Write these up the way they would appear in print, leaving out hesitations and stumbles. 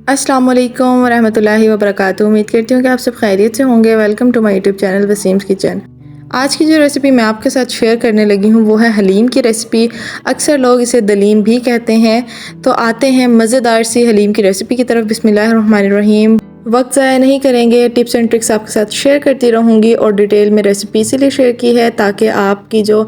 अस्सलाम वालेकुम रहमतुल्लाहि व बरकातुहू। उम्मीद करती हूँ कि आप सब खैरियत से होंगे। Welcome to my YouTube channel Wasim's kitchen. आज की जो रेसिपी मैं आपके साथ शेयर करने लगी हूँ वो है हलीम की रेसिपी। अक्सर लोग इसे दलीम भी कहते हैं। तो आते हैं मज़ेदार सी हलीम की रेसिपी की तरफ। बिस्मिल्लाहिर्रहमानिर्रहीम। वक्त ज़ाया नहीं करेंगे, टिप्स एंड ट्रिक्स आपके साथ शेयर करती रहूँगी और डिटेल में रेसिपी इसीलिए शेयर की है ताकि आपकी जो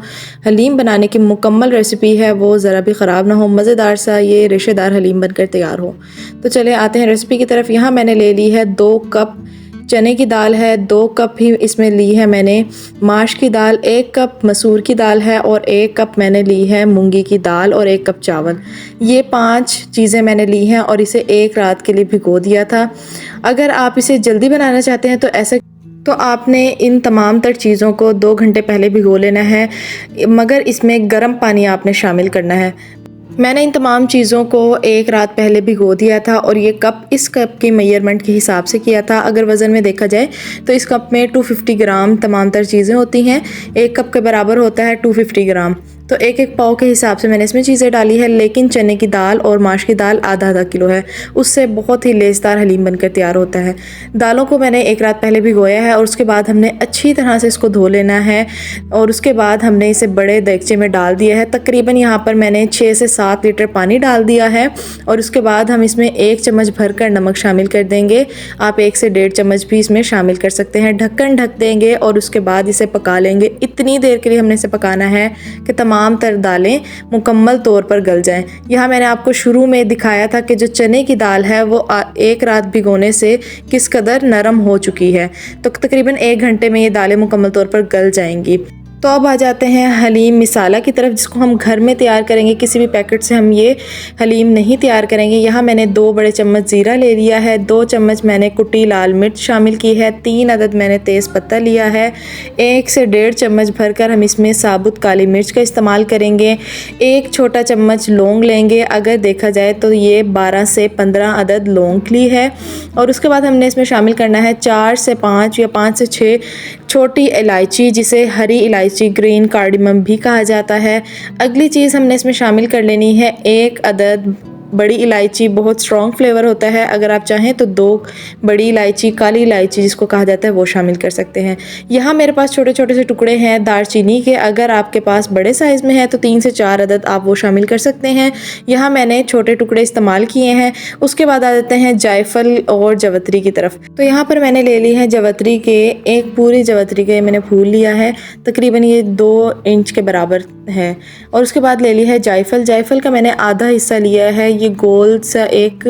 हलीम बनाने की मुकम्मल रेसिपी है वो ज़रा भी ख़राब ना हो, मज़ेदार सा ये रेशेदार हलीम बनकर तैयार हो। तो चले आते हैं रेसिपी की तरफ। यहाँ मैंने ले ली है 2 कप चने की दाल है, 2 कप ही इसमें ली है मैंने माश की दाल, 1 कप मसूर की दाल है और 1 कप मैंने ली है मूंगी की दाल और 1 कप चावल। ये 5 चीज़ें मैंने ली हैं और इसे 1 रात के लिए भिगो दिया था। अगर आप इसे जल्दी बनाना चाहते हैं तो आपने इन तमाम तर चीज़ों को 2 घंटे पहले भिगो लेना है, मगर इसमें गर्म पानी आपने शामिल करना है। मैंने इन तमाम चीज़ों को 1 रात पहले भिगो दिया था और ये कप इस कप के मेजरमेंट के हिसाब से किया था। अगर वज़न में देखा जाए तो इस कप में 250 ग्राम तमाम तर चीज़ें होती हैं। 1 कप के बराबर होता है 250 ग्राम। तो एक एक पाव के हिसाब से मैंने इसमें चीज़ें डाली है। लेकिन चने की दाल और माश की दाल आधा आधा किलो है, उससे बहुत ही लेसदार हलीम बनकर तैयार होता है। दालों को मैंने 1 रात पहले भिगोया है और उसके बाद हमने अच्छी तरह से इसको धो लेना है और उसके बाद हमने इसे बड़े देगचे में डाल दिया है। तकरीबन यहाँ पर मैंने 6 से 7 लीटर पानी डाल दिया है और उसके बाद हम इसमें 1 चम्मच भरकर नमक शामिल कर देंगे। आप 1 से 1.5 चम्मच भी इसमें शामिल कर सकते हैं। ढक्कन ढक देंगे और उसके बाद इसे पका लेंगे। इतनी देर के लिए हमने इसे पकाना है कि तमाम तर दालें मुकम्मल तौर पर गल जाएं। यहाँ मैंने आपको शुरू में दिखाया था कि जो चने की दाल है वो 1 रात भिगोने से किस कदर नरम हो चुकी है। तो तकरीबन 1 घंटे में ये दालें मुकम्मल तौर पर गल जाएंगी। तो अब आ जाते हैं हलीम मसाला की तरफ, जिसको हम घर में तैयार करेंगे। किसी भी पैकेट से हम ये हलीम नहीं तैयार करेंगे। यहाँ मैंने 2 बड़े चम्मच ज़ीरा ले लिया है, 2 चम्मच मैंने कुटी लाल मिर्च शामिल की है, 3 अदद मैंने तेज़ पत्ता लिया है, 1 से 1.5 चम्मच भरकर हम इसमें साबुत काली मिर्च का इस्तेमाल करेंगे। 1 छोटा चम्मच लौंग लेंगे। अगर देखा जाए तो ये 12 से 15 अदद लौंग ली है। और उसके बाद हमने इसमें शामिल करना है 4 से 5 या 5 से 6 छोटी इलायची, जिसे हरी इलायची ग्रीन कार्डमम भी कहा जाता है। अगली चीज़ हमने इसमें शामिल कर लेनी है 1 अदद बड़ी इलायची। बहुत स्ट्रॉन्ग फ्लेवर होता है। अगर आप चाहें तो 2 बड़ी इलायची, काली इलायची जिसको कहा जाता है, वो शामिल कर सकते हैं। यहाँ मेरे पास छोटे छोटे से टुकड़े हैं दालचीनी के। अगर आपके पास बड़े साइज़ में है तो 3 से 4 अदद आप वो शामिल कर सकते हैं। यहाँ मैंने छोटे टुकड़े इस्तेमाल किए हैं। उसके बाद आ जाते हैं जायफल और जवतरी की तरफ। तो यहाँ पर मैंने ले ली है जवतरी के, एक पूरी जवतरी के मैंने फूल लिया है, तकरीबन ये 2 इंच के बराबर है। और उसके बाद ले ली है जायफल। जायफल का मैंने आधा हिस्सा लिया है। ये गोल सा एक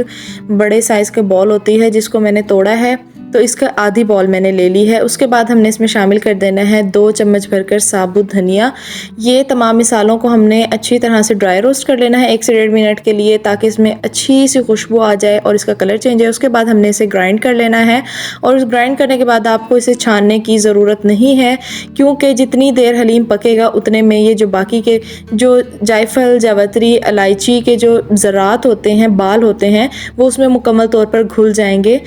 बड़े साइज़ की बॉल होती है जिसको मैंने तोड़ा है, तो इसका आधी बॉल मैंने ले ली है। उसके बाद हमने इसमें शामिल कर देना है 2 चम्मच भरकर साबुत धनिया। ये तमाम मिसालों को हमने अच्छी तरह से ड्राई रोस्ट कर लेना है 1 से 1.5 मिनट के लिए, ताकि इसमें अच्छी सी खुशबू आ जाए और इसका कलर चेंज है। उसके बाद हमने इसे ग्राइंड कर लेना है और उस ग्राइंड करने के बाद आपको इसे छानने की ज़रूरत नहीं है, क्योंकि जितनी देर हलीम पकेगा उतने में ये जो बाकी के जो जायफल, जावित्री, इलायची के जो ज़रात होते हैं, बाल होते हैं, वो उसमें मुकम्मल तौर पर घुल जाएंगे।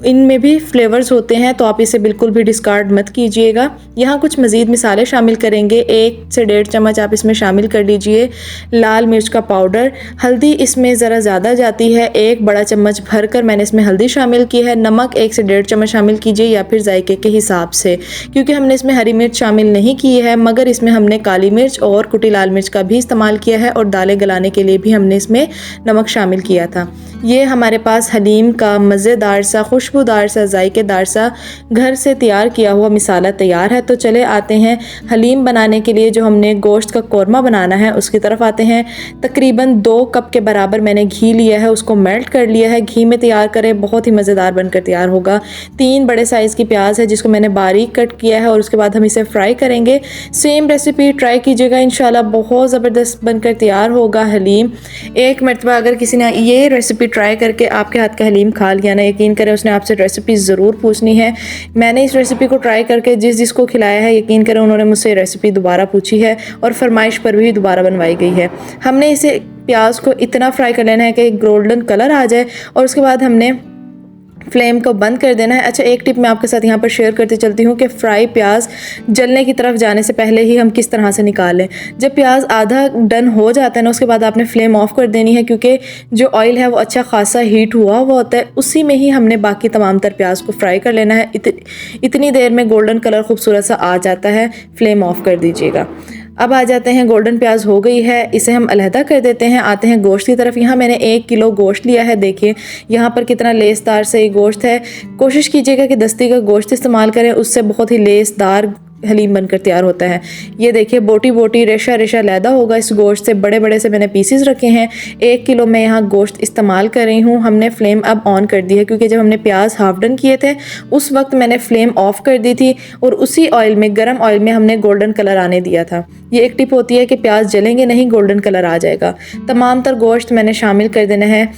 इनमें भी फ्लेवर्स होते हैं, तो आप इसे बिल्कुल भी डिस्कार्ड मत कीजिएगा। यहाँ कुछ मज़ीद मिसाले शामिल करेंगे। 1 से 1.5 चम्मच आप इसमें शामिल कर लीजिए लाल मिर्च का पाउडर। हल्दी इसमें ज़रा ज़्यादा जाती है, 1 बड़ा चम्मच भरकर मैंने इसमें हल्दी शामिल की है। नमक 1 से 1.5 चम्मच शामिल कीजिए या फिर जायके के हिसाब से, क्योंकि हमने इसमें हरी मिर्च शामिल नहीं की है, मगर इसमें हमने काली मिर्च और कुटी लाल मिर्च का भी इस्तेमाल किया है और दालें गलाने के लिए भी हमने इसमें नमक शामिल किया था। ये हमारे पास हलीम का मज़ेदार सा, खुशबूदार सा, जायकेदार सा घर से तैयार किया हुआ मिसाला तैयार है। तो चले आते हैं हलीम बनाने के लिए जो हमने गोश्त का कौरमा बनाना है उसकी तरफ आते हैं। तकरीबन 2 कप के बराबर मैंने घी लिया है, उसको मेल्ट कर लिया है। घी में तैयार करें, बहुत ही मज़ेदार बनकर तैयार होगा। 3 बड़े साइज़ की प्याज है जिसको मैंने बारीक कट किया है और उसके बाद हम इसे फ्राई करेंगे। सेम रेसिपी ट्राई कीजिएगा, इंशाल्लाह बहुत ज़बरदस्त बनकर तैयार होगा हलीम। एक मरतबा अगर किसी ने ये रेसिपी ट्राई करके आपके हाथ का हलीम खा लिया ना, यकीन करें उसने आपसे रेसिपी ज़रूर पूछनी है। मैंने इस रेसिपी को ट्राई करके जिसको खिलाया है, यकीन करें उन्होंने मुझसे रेसिपी दोबारा पूछी है और फरमाइश पर भी दोबारा बनवाई गई है। हमने इसे प्याज को इतना फ्राई कर लेना है कि गोल्डन कलर आ जाए और उसके बाद हमने फ्लेम को बंद कर देना है। अच्छा, एक टिप मैं आपके साथ यहाँ पर शेयर करते चलती हूँ कि फ्राई प्याज जलने की तरफ जाने से पहले ही हम किस तरह से निकालें। जब प्याज आधा डन हो जाता है ना, उसके बाद आपने फ्लेम ऑफ कर देनी है, क्योंकि जो ऑयल है वो अच्छा खासा हीट हुआ हुआ होता है। उसी में ही हमने बाकी तमाम तर प्याज को फ्राई कर लेना है। इतनी देर में गोल्डन कलर खूबसूरत सा आ जाता है, फ्लेम ऑफ कर दीजिएगा। अब आ जाते हैं, गोल्डन प्याज हो गई है, इसे हम अलहदा कर देते हैं। आते हैं गोश्त की तरफ। यहाँ मैंने 1 किलो गोश्त लिया है। देखिए यहाँ पर कितना लेसदार से ये गोश्त है। कोशिश कीजिएगा कि दस्ती का गोश्त इस्तेमाल करें, उससे बहुत ही लेसदार हलीम बनकर तैयार होता है। ये देखिए बोटी बोटी रेशा रेशा लैदा होगा इस गोश्त से। बड़े बड़े से मैंने पीसेस रखे हैं। 1 किलो मैं यहाँ गोश्त इस्तेमाल कर रही हूँ। हमने फ्लेम अब ऑन कर दी है, क्योंकि जब हमने प्याज हाफ डन किए थे उस वक्त मैंने फ्लेम ऑफ कर दी थी और उसी ऑयल में, गर्म ऑयल में हमने गोल्डन कलर आने दिया था। ये एक टिप होती है कि प्याज जलेंगे नहीं, गोल्डन कलर आ जाएगा। तमाम तर गोश्त मैंने शामिल कर देना है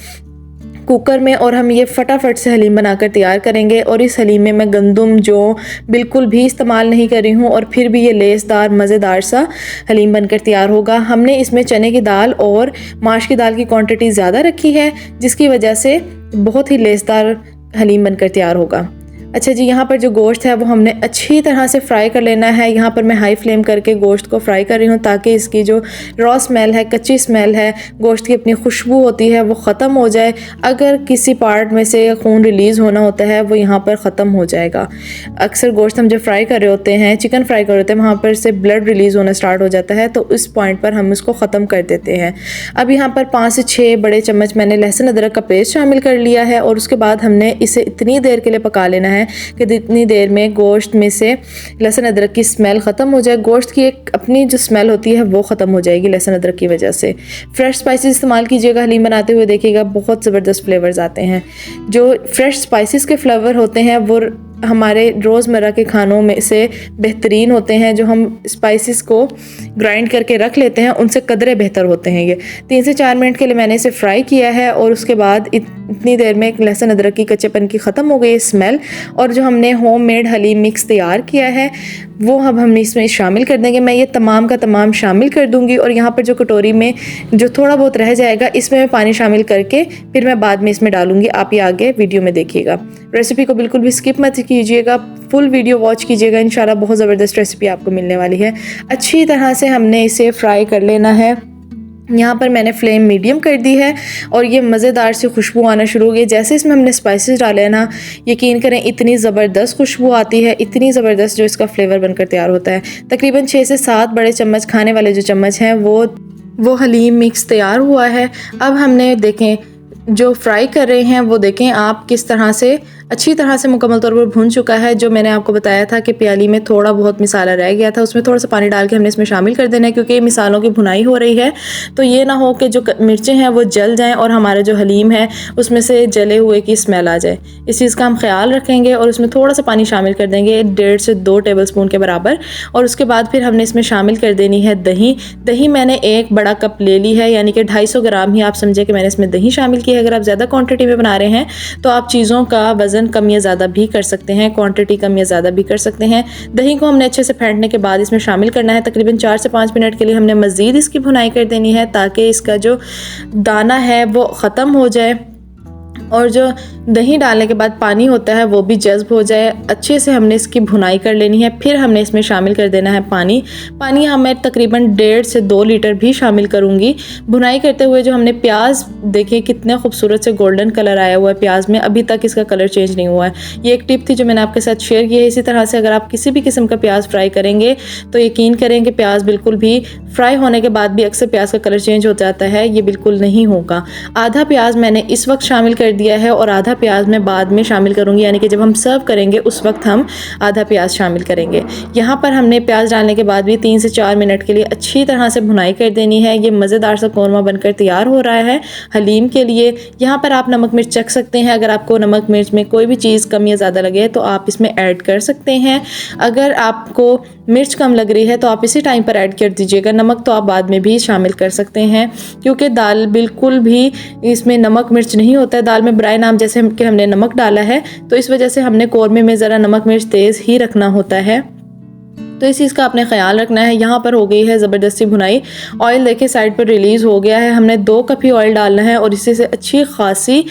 कुकर में और हम ये फटाफट से हलीम बनाकर तैयार करेंगे। और इस हलीम में मैं गंदम जौ बिल्कुल भी इस्तेमाल नहीं कर रही हूँ और फिर भी ये लेसदार मज़ेदार सा हलीम बनकर तैयार होगा। हमने इसमें चने की दाल और माश की दाल की क्वांटिटी ज़्यादा रखी है, जिसकी वजह से बहुत ही लेसदार हलीम बनकर तैयार होगा। अच्छा जी, यहाँ पर जो गोश्त है वो हमने अच्छी तरह से फ्राई कर लेना है। यहाँ पर मैं हाई फ्लेम करके गोश्त को फ्राई कर रही हूँ, ताकि इसकी जो रॉ स्मेल है, कच्ची स्मेल है, गोश्त की अपनी खुशबू होती है वो ख़त्म हो जाए। अगर किसी पार्ट में से खून रिलीज़ होना होता है वो यहाँ पर ख़त्म हो जाएगा। अक्सर गोश्त हम जब फ्राई कर रहे होते हैं, चिकन फ्राई कर रहे होते हैं, वहाँ पर से ब्लड रिलीज़ होना स्टार्ट हो जाता है, तो इस पॉइंट पर हम इसको ख़त्म कर देते हैं। अब यहाँ पर 5 से 6 बड़े चम्मच मैंने लहसुन अदरक का पेस्ट शामिल कर लिया है और उसके बाद हमने इसे इतनी देर के लिए पका लेना है कि इतनी देर में गोश्त में से लहसुन अदरक की स्मेल ख़त्म हो जाए। गोश्त की एक अपनी जो स्मेल होती है वो ख़त्म हो जाएगी लहसुन अदरक की वजह से। फ्रेश स्पाइसेस इस्तेमाल कीजिएगा हलीम बनाते हुए, देखिएगा बहुत ज़बरदस्त फ्लेवर्स आते हैं। जो फ्रेश स्पाइसेस के फ्लेवर होते हैं वो हमारे रोज़मर्रा के खानों में से बेहतरीन होते हैं। जो हम स्पाइसेस को ग्राइंड करके रख लेते हैं उनसे कदरे बेहतर होते हैं। ये 3 से 4 मिनट के लिए मैंने इसे फ्राई किया है और उसके बाद इतनी देर में लहसुन अदरक की कच्चेपन की ख़त्म हो गई स्मेल। और जो हमने होममेड हलीम मिक्स तैयार किया है वो अब हम इसमें शामिल कर देंगे। मैं ये तमाम का तमाम शामिल कर दूंगी और यहाँ पर जो कटोरी में जो थोड़ा बहुत रह जाएगा इसमें मैं पानी शामिल करके फिर मैं बाद में इसमें डालूंगी। आप ये आगे वीडियो में देखिएगा। रेसिपी को बिल्कुल भी स्किप मत कीजिएगा, फुल वीडियो वॉच कीजिएगा। इंशाल्लाह बहुत ज़बरदस्त रेसिपी आपको मिलने वाली है। अच्छी तरह से हमने इसे फ्राई कर लेना है। यहाँ पर मैंने फ्लेम मीडियम कर दी है और ये मज़ेदार सी खुशबू आना शुरू हो गई। जैसे इसमें हमने स्पाइसेस डाले हैं ना, यकीन करें इतनी ज़बरदस्त खुशबू आती है, इतनी ज़बरदस्त जो इसका फ्लेवर बनकर तैयार होता है। तकरीबन 6 से 7 बड़े चम्मच खाने वाले जो चम्मच हैं वो हलीम मिक्स तैयार हुआ है। अब हमने देखें जो फ्राई कर रहे हैं वो देखें आप किस तरह से अच्छी तरह से मुकम्मल तौर पर भून चुका है। जो मैंने आपको बताया था कि प्याली में थोड़ा बहुत मिसाला रह गया था, उसमें थोड़ा सा पानी डाल के हमने इसमें शामिल कर देना है, क्योंकि ये मिसालों की भुनाई हो रही है। तो ये ना हो कि जो मिर्चें हैं वो जल जाएं और हमारा जो हलीम है उसमें से जले हुए की स्मेल आ जाए। इस चीज़ का हम ख्याल रखेंगे और उसमें थोड़ा सा पानी शामिल कर देंगे, 1.5 से 2 टेबल स्पून के बराबर। और उसके बाद फिर हमने इसमें शामिल कर देनी है दही। दही मैंने 1 बड़ा कप ले ली है, यानी कि 250 ग्राम ही आप समझे कि मैंने इसमें दही शामिल की है। अगर आप ज़्यादा क्वान्टिटी में बना रहे हैं तो आप चीज़ों का वज़न कम या ज़्यादा भी कर सकते हैं, क्वांटिटी कम या ज़्यादा भी कर सकते हैं। दही को हमने अच्छे से फेंटने के बाद इसमें शामिल करना है। तकरीबन 4 से 5 मिनट के लिए हमने मज़ीद इसकी भुनाई कर देनी है, ताकि इसका जो दाना है वो ख़त्म हो जाए और जो दही डालने के बाद पानी होता है वो भी जज्ब हो जाए। अच्छे से हमने इसकी भुनाई कर लेनी है। फिर हमने इसमें शामिल कर देना है पानी। पानी हमें तकरीबन 1.5 से 2 लीटर भी शामिल करूँगी। भुनाई करते हुए जो हमने प्याज देखे कितने खूबसूरत से गोल्डन कलर आया हुआ है प्याज में, अभी तक इसका कलर चेंज नहीं हुआ है। ये एक टिप थी जो मैंने आपके साथ शेयर की है। इसी तरह से अगर आप किसी भी किस्म का प्याज फ्राई करेंगे तो यकीन करें कि प्याज बिल्कुल भी फ्राई होने के बाद भी अक्सर प्याज का कलर चेंज हो जाता है, ये बिल्कुल नहीं होगा। आधा प्याज मैंने इस वक्त शामिल कर दिया है और आधा प्याज मैं बाद में शामिल करूंगी, यानी कि जब हम सर्व करेंगे उस वक्त हम आधा प्याज शामिल करेंगे। यहाँ पर हमने प्याज डालने के बाद भी 3 से 4 मिनट के लिए अच्छी तरह से भुनाई कर देनी है। ये मज़ेदार सा कौरमा बनकर तैयार हो रहा है हलीम के लिए। यहाँ पर आप नमक मिर्च चख सकते हैं। अगर आपको नमक मिर्च में कोई भी चीज़ कम या ज़्यादा लगे तो आप इसमें ऐड कर सकते हैं। अगर आपको मिर्च कम लग रही है तो आप इसी टाइम पर ऐड कर दीजिएगा। नमक तो आप बाद में भी शामिल कर सकते हैं, क्योंकि दाल बिल्कुल भी इसमें नमक मिर्च नहीं होता है। दाल में बराए नाम जैसे कि हमने नमक डाला है, तो इस वजह से हमने कौरमे में ज़रा नमक मिर्च तेज़ ही रखना होता है। तो इस चीज़ का आपने ख्याल रखना है। यहाँ पर हो गई है ज़बरदस्ती भुनाई। ऑयल देखिए साइड पर रिलीज़ हो गया है। हमने 2 कप ही ऑयल डालना है और इसी से अच्छी खासी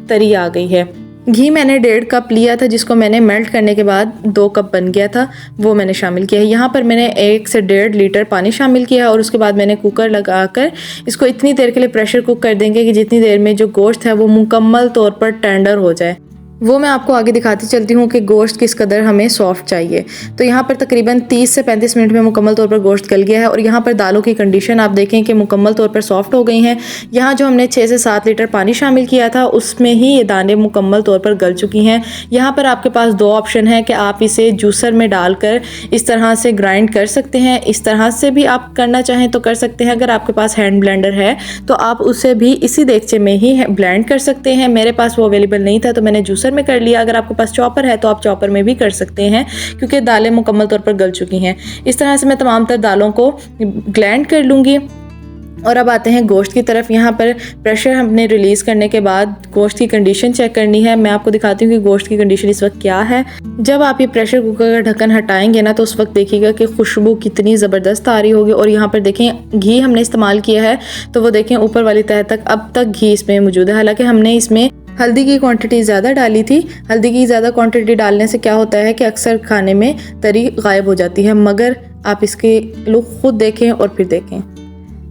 तरी आ गई है। घी मैंने 1.5 कप लिया था, जिसको मैंने मेल्ट करने के बाद 2 कप बन गया था, वो मैंने शामिल किया है। यहाँ पर मैंने 1 से 1.5 लीटर पानी शामिल किया और उसके बाद मैंने कुकर लगाकर इसको इतनी देर के लिए प्रेशर कुक कर देंगे कि जितनी देर में जो गोश्त है वो मुकम्मल तौर पर टेंडर हो जाए। वो मैं आपको आगे दिखाती चलती हूँ कि गोश्त किस कदर हमें सॉफ्ट चाहिए। तो यहाँ पर तकरीबन 30 से 35 मिनट में मुकम्मल तौर पर गोश्त गल गया है और यहाँ पर दालों की कंडीशन आप देखें कि मुकम्मल तौर पर सॉफ्ट हो गई हैं। यहाँ जो हमने 6 से 7 लीटर पानी शामिल किया था उसमें ही ये दाने मुकम्मल तौर पर गल चुकी हैं। यहाँ पर आपके पास 2 ऑप्शन है कि आप इसे जूसर में डालकर इस तरह से ग्राइंड कर सकते हैं, इस तरह से भी आप करना चाहें तो कर सकते हैं। अगर आपके पास हैंड ब्लेंडर है तो आप उसे भी इसी देगचे में ही ब्लेंड कर सकते हैं। मेरे पास वो अवेलेबल नहीं था तो मैंने जूसर में कर लिया। अगर आपके पास चॉपर है तो आप चॉपर में भी कर सकते हैं, क्योंकि दालें मुकम्मल तौर पर गल चुकी हैं। इस तरह से मैं तमाम तर दालों को ग्लैंड कर लूँगी। और अब आते हैं गोश्त की तरफ। यहाँ पर प्रेशर हमने रिलीज़ करने के बाद गोश्त की कंडीशन चेक करनी है। मैं आपको दिखाती हूँ कि गोश्त की कंडीशन इस वक्त क्या है। जब आप ये प्रेशर कुकर का ढक्कन हटाएंगे ना तो उस वक्त देखिएगा कि खुशबू कितनी ज़बरदस्त आ रही होगी। और यहाँ पर देखें घी हमने इस्तेमाल किया है तो वो देखें ऊपर वाली तह तक अब तक घी इसमें मौजूद है। हालांकि हमने इसमें हल्दी की क्वांटिटी ज़्यादा डाली थी। हल्दी की ज़्यादा क्वांटिटी डालने से क्या होता है कि अक्सर खाने में तरी गायब हो जाती है, मगर आप इसके लुक खुद देखें और फिर देखें।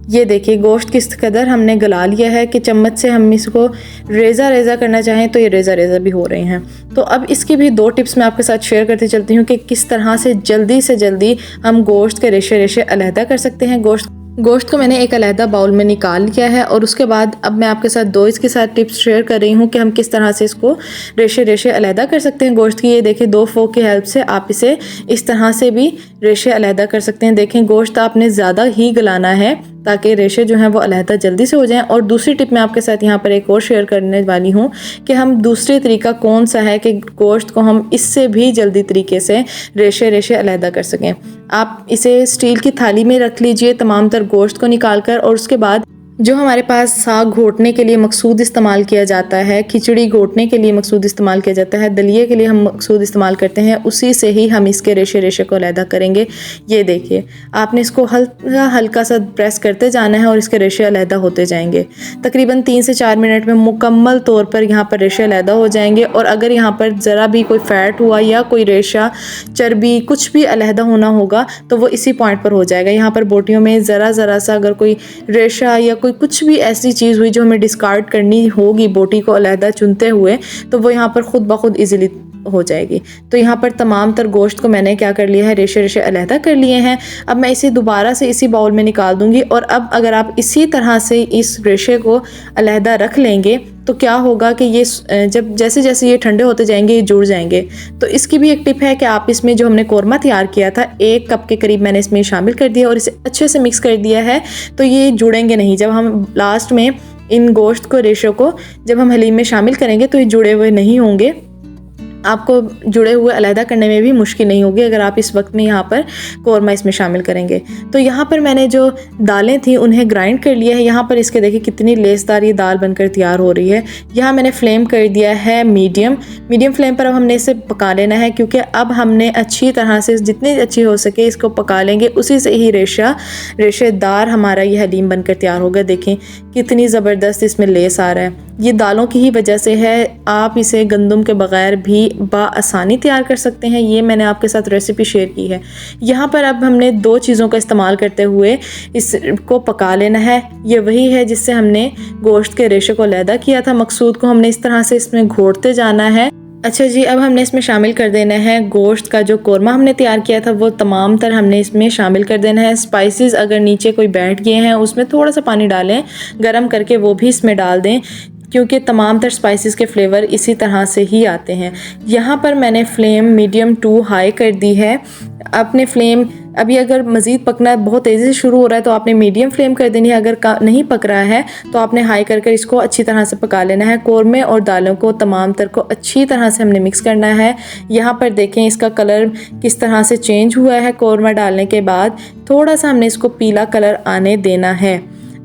ये देखिए गोश्त किस कदर हमने गला लिया है कि चम्मच से हम इसको रेज़ा रेज़ा करना चाहें तो ये रेज़ा रेज़ा भी हो रहे हैं। तो अब इसकी भी 2 टिप्स मैं आपके साथ शेयर करती चलती हूँ कि किस तरह से जल्दी हम गोश्त के रेशे रेशे अलहदा कर सकते हैं। गोश्त को मैंने एक अलहदा बाउल में निकाल लिया है और उसके बाद अब मैं आपके साथ 2 इसके साथ टिप्स शेयर कर रही हूँ कि हम किस तरह से इसको रेशे रेशे अलहदा कर सकते हैं गोश्त की। ये देखें 2 फोक की हेल्प से आप इसे इस तरह से भी रेशे अलहदा कर सकते हैं। देखें गोश्त आपने ज़्यादा ही गलाना है ताकि रेशे जो हैं वो अलहदा जल्दी से हो जाएं। और दूसरी टिप मैं आपके साथ यहाँ पर एक और शेयर करने वाली हूँ कि हम दूसरे तरीका कौन सा है कि गोश्त को हम इससे भी जल्दी तरीके से रेशे रेशे अलहदा कर सकें। आप इसे स्टील की थाली में रख लीजिए तमाम तर गोश्त को निकाल कर, और उसके बाद जो हमारे पास साग घोटने के लिए मकसूद इस्तेमाल किया जाता है, खिचड़ी घोटने के लिए मकसूद इस्तेमाल किया जाता है, दलिए के लिए हम मकसूद इस्तेमाल करते हैं, उसी से ही हम इसके रेशे रेशे को अलहदा करेंगे। ये देखिए आपने इसको हल्का हल्का सा प्रेस करते जाना है और इसके रेशे अलहदा होते जाएंगे। तकरीबन 3 से 4 मिनट में मुकम्मल तौर पर यहाँ पर रेशे अलहदा हो जाएंगे। और अगर यहाँ पर ज़रा भी कोई फ़ैट हुआ या कोई रेशा चर्बी कुछ भी अलहदा होना होगा तो वो इसी पॉइंट पर हो जाएगा। यहाँ पर बोटियों में ज़रा सा अगर कोई रेशा या कोई कुछ भी ऐसी चीज़ हुई जो हमें डिस्कार्ड करनी होगी बोटी को अलहदा चुनते हुए, तो वो यहाँ पर खुद ब खुद इजीली हो जाएगी। तो यहाँ पर तमाम तर गोश्त को मैंने क्या कर लिया है, रेशे रेशे अलहदा कर लिए हैं। अब मैं इसे दोबारा से इसी बाउल में निकाल दूंगी। और अब अगर आप इसी तरह से इस रेशे को अलहदा रख लेंगे तो क्या होगा कि ये जब जैसे जैसे ये ठंडे होते जाएंगे ये जुड़ जाएंगे। तो इसकी भी एक टिप है कि आप इसमें जो हमने कोरमा तैयार किया था 1 कप के करीब मैंने इसमें शामिल कर दिया और इसे अच्छे से मिक्स कर दिया है, तो ये जुड़ेंगे नहीं। जब हम लास्ट में इन गोश्त को रेशों को जब हम हलीम में शामिल करेंगे तो ये जुड़े हुए नहीं होंगे। आपको जुड़े हुए अलहदा करने में भी मुश्किल नहीं होगी अगर आप इस वक्त में यहाँ पर कोरमा इसमें शामिल करेंगे। तो यहाँ पर मैंने जो दालें थी उन्हें ग्राइंड कर लिया है। यहाँ पर इसके देखिए कितनी लेसदार ये दाल बनकर तैयार हो रही है। यहाँ मैंने फ्लेम कर दिया है मीडियम फ्लेम पर। अब हमने इसे पका लेना है क्योंकि अब हमने अच्छी तरह से जितनी अच्छी हो सके इसको पका लेंगे, उसी से ही रेशेदार हमारा ये हलीम बनकर तैयार होगा। देखें कितनी ज़बरदस्त इसमें लेस आ रहा है, ये दालों की ही वजह से है। आप इसे गंदम के बग़ैर भी आसानी तैयार कर सकते हैं। ये मैंने आपके साथ रेसिपी शेयर की है। यहाँ पर अब हमने 2 चीज़ों का इस्तेमाल करते हुए इसको पका लेना है। ये वही है जिससे हमने गोश्त के रेशे को अलहदा किया था। मकसूद को हमने इस तरह से इसमें घोटते जाना है। अच्छा जी, अब हमने इसमें शामिल कर देना है गोश्त का जो कोरमा हमने तैयार किया था, वो तमाम तर हमने इसमें शामिल कर देना है। स्पाइसेस अगर नीचे कोई बैठ गए हैं उसमें थोड़ा सा पानी डालें गरम करके, वो भी इसमें डाल दें क्योंकि तमाम तर स्पाइसेस के फ्लेवर इसी तरह से ही आते हैं। यहाँ पर मैंने फ्लेम मीडियम टू हाई कर दी है। आपने फ्लेम अभी अगर मज़ीद पकना बहुत तेज़ी से शुरू हो रहा है तो आपने मीडियम फ्लेम कर देनी है। अगर नहीं पक रहा है तो आपने हाई कर इसको अच्छी तरह से पका लेना है। कोरमे और दालों को तमाम तर को अच्छी तरह से हमने मिक्स करना है। यहाँ पर देखें इसका कलर किस तरह से चेंज हुआ है। कोरमा डालने के बाद थोड़ा सा हमने इसको पीला कलर आने देना है।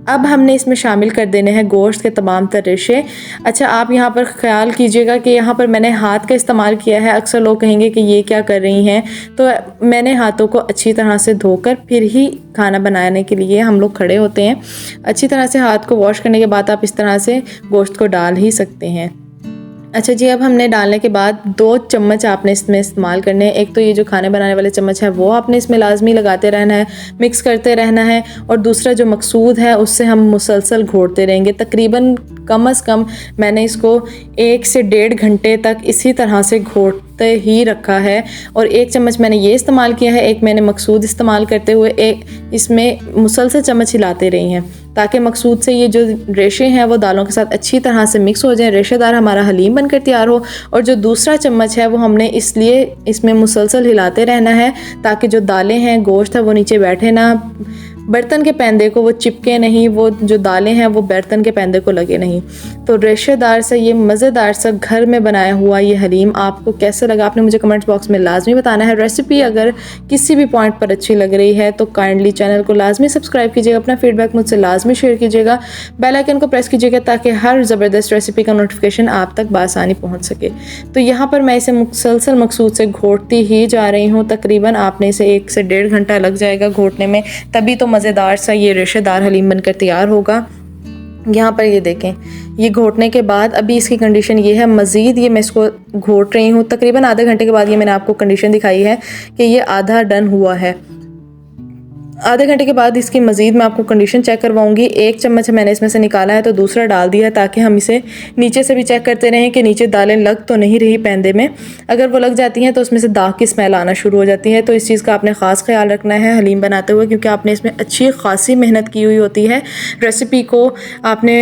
अब हमने इसमें शामिल कर देने हैं गोश्त के तमाम तर रेशे। अच्छा, आप यहाँ पर ख्याल कीजिएगा कि यहाँ पर मैंने हाथ का इस्तेमाल किया है। अक्सर लोग कहेंगे कि ये क्या कर रही हैं, तो मैंने हाथों को अच्छी तरह से धोकर फिर ही खाना बनाने के लिए हम लोग खड़े होते हैं। अच्छी तरह से हाथ को वॉश करने के बाद आप इस तरह से गोश्त को डाल ही सकते हैं। अच्छा जी, अब हमने डालने के बाद 2 चम्मच आपने इसमें इस्तेमाल करने हैं। एक तो ये जो खाने बनाने वाले चम्मच है वो आपने इसमें लाजमी लगाते रहना है, मिक्स करते रहना है, और दूसरा जो मकसूद है उससे हम मुसलसल घोटते रहेंगे। तकरीबन कम से कम मैंने इसको 1 से 1.5 घंटे तक इसी तरह से घोटते ही रखा है। और 1 चम्मच मैंने ये इस्तेमाल किया है, एक मैंने मकसूद इस्तेमाल करते हुए एक इसमें मुसलसल चम्मच हिलाते रही हैं, ताकि मकसूद से ये जो रेशे हैं वो दालों के साथ अच्छी तरह से मिक्स हो जाएं, रेशेदार हमारा हलीम बनकर तैयार हो। और जो दूसरा चम्मच है वो हमने इसलिए इसमें मुसलसल हिलाते रहना है ताकि जो दालें हैं, गोश्त है, वो नीचे बैठे ना, बर्तन के पैंदे को वो चिपके नहीं, वो जो दालें हैं वो बर्तन के पैंदे को लगे नहीं। तो रेशेदार सा ये मज़ेदार सा घर में बनाया हुआ ये हलीम आपको कैसे लगा आपने मुझे कमेंट्स बॉक्स में लाजमी बताना है। रेसिपी अगर किसी भी पॉइंट पर अच्छी लग रही है तो काइंडली चैनल को लाजमी सब्सक्राइब कीजिएगा, अपना फीडबैक मुझसे लाजमी शेयर कीजिएगा, बेल आइकन को प्रेस कीजिएगा ताकि हर ज़बरदस्त रेसिपी का नोटिफिकेशन आप तक बासानी पहुँच सके। तो यहाँ पर मैं इसे मुसलसल मकसूद से घोटती ही जा रही हूँ। तकरीबन आपने इसे 1 से 1.5 घंटा लग जाएगा घोटने में, तभी तो मज़ेदार सा ये रेशेदार हलीम बनकर तैयार होगा। यहाँ पर ये देखें, ये घोटने के बाद अभी इसकी कंडीशन ये है, मज़ीद ये मैं इसको घोट रही हूँ। तकरीबन आधे घंटे के बाद ये मैंने आपको कंडीशन दिखाई है कि ये आधा डन हुआ है। आधे घंटे के बाद इसकी मज़ीद मैं आपको कंडीशन चेक करवाऊंगी। 1 चम्मच मैंने इसमें से निकाला है तो दूसरा डाल दिया है, ताकि हम इसे नीचे से भी चेक करते रहें कि नीचे दालें लग तो नहीं रही पैंदे में। अगर वो लग जाती हैं तो उसमें से दाग की स्मेल आना शुरू हो जाती है। तो इस चीज़ का आपने ख़ास ख्याल रखना है हलीम बनाते हुए, क्योंकि आपने इसमें अच्छी खासी मेहनत की हुई होती है। रेसिपी को आपने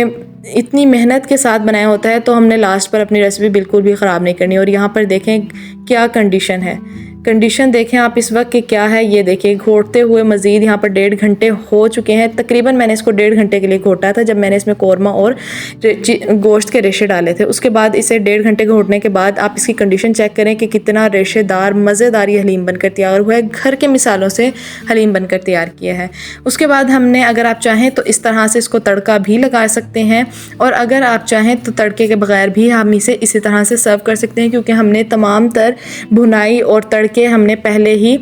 इतनी मेहनत के साथ बनाया होता है, तो हमने लास्ट पर अपनी रेसिपी बिल्कुल भी ख़राब नहीं करनी। और यहाँ पर देखें क्या कंडीशन है, कंडीशन देखें आप इस वक्त कि क्या है। ये देखिए घोटते हुए मज़ीद यहाँ पर 1.5 घंटे हो चुके हैं। तकरीबन मैंने इसको 1.5 घंटे के लिए घोटा था, जब मैंने इसमें कौरमा और गोश्त के रेशे डाले थे। उसके बाद इसे 1.5 घंटे घोटने के बाद आप इसकी कंडीशन चेक करें कि कितना रेशेदार मज़ेदार ये हलीम बनकर तैयार हुआ है। घर के मिसालों से हलीम बनकर तैयार किया है। उसके बाद हमने, अगर आप चाहें तो इस तरह से इसको तड़का भी लगा सकते हैं, और अगर आप चाहें तो तड़के के बगैर भी हम इसे इसी तरह से सर्व कर सकते हैं, क्योंकि हमने तमाम तर भुनाई और तड़के हमने पहले ही,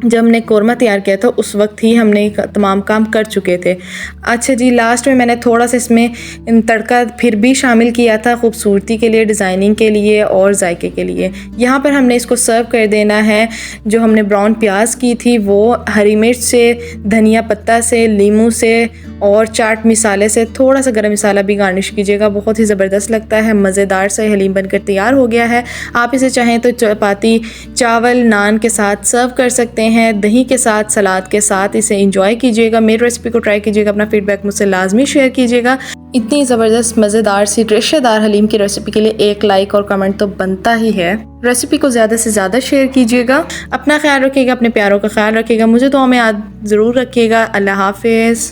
जब हमने कौरमा तैयार किया था उस वक्त ही हमने तमाम काम कर चुके थे। अच्छा जी, लास्ट में मैंने थोड़ा सा इसमें तड़का फिर भी शामिल किया था, खूबसूरती के लिए, डिज़ाइनिंग के लिए और जायके के लिए। यहाँ पर हमने इसको सर्व कर देना है। जो हमने ब्राउन प्याज की थी वो हरी मिर्च से, धनिया पत्ता से, लीमू से और चाट मसाले से, थोड़ा सा गरम मसाला भी गार्निश कीजिएगा। बहुत ही ज़बरदस्त लगता है, मज़ेदार सा हलीम बनकर तैयार हो गया है। आप इसे चाहें तो चपाती, चावल, नान के साथ सर्व कर सकते हैं, दही के साथ, सलाद के साथ इसे इंजॉय कीजिएगा। मेरी रेसिपी को ट्राई कीजिएगा, अपना फीडबैक मुझसे लाजमी शेयर कीजिएगा। इतनी ज़बरदस्त मज़ेदार सी रेशेदार हलीम की रेसिपी के लिए एक लाइक और कमेंट तो बनता ही है। रेसिपी को ज़्यादा से ज़्यादा शेयर कीजिएगा। अपना ख्याल रखिएगा, अपने प्यारों का ख्याल रखिएगा, मुझे दुआ में याद ज़रूर रखिएगा। अल्लाह हाफिज़।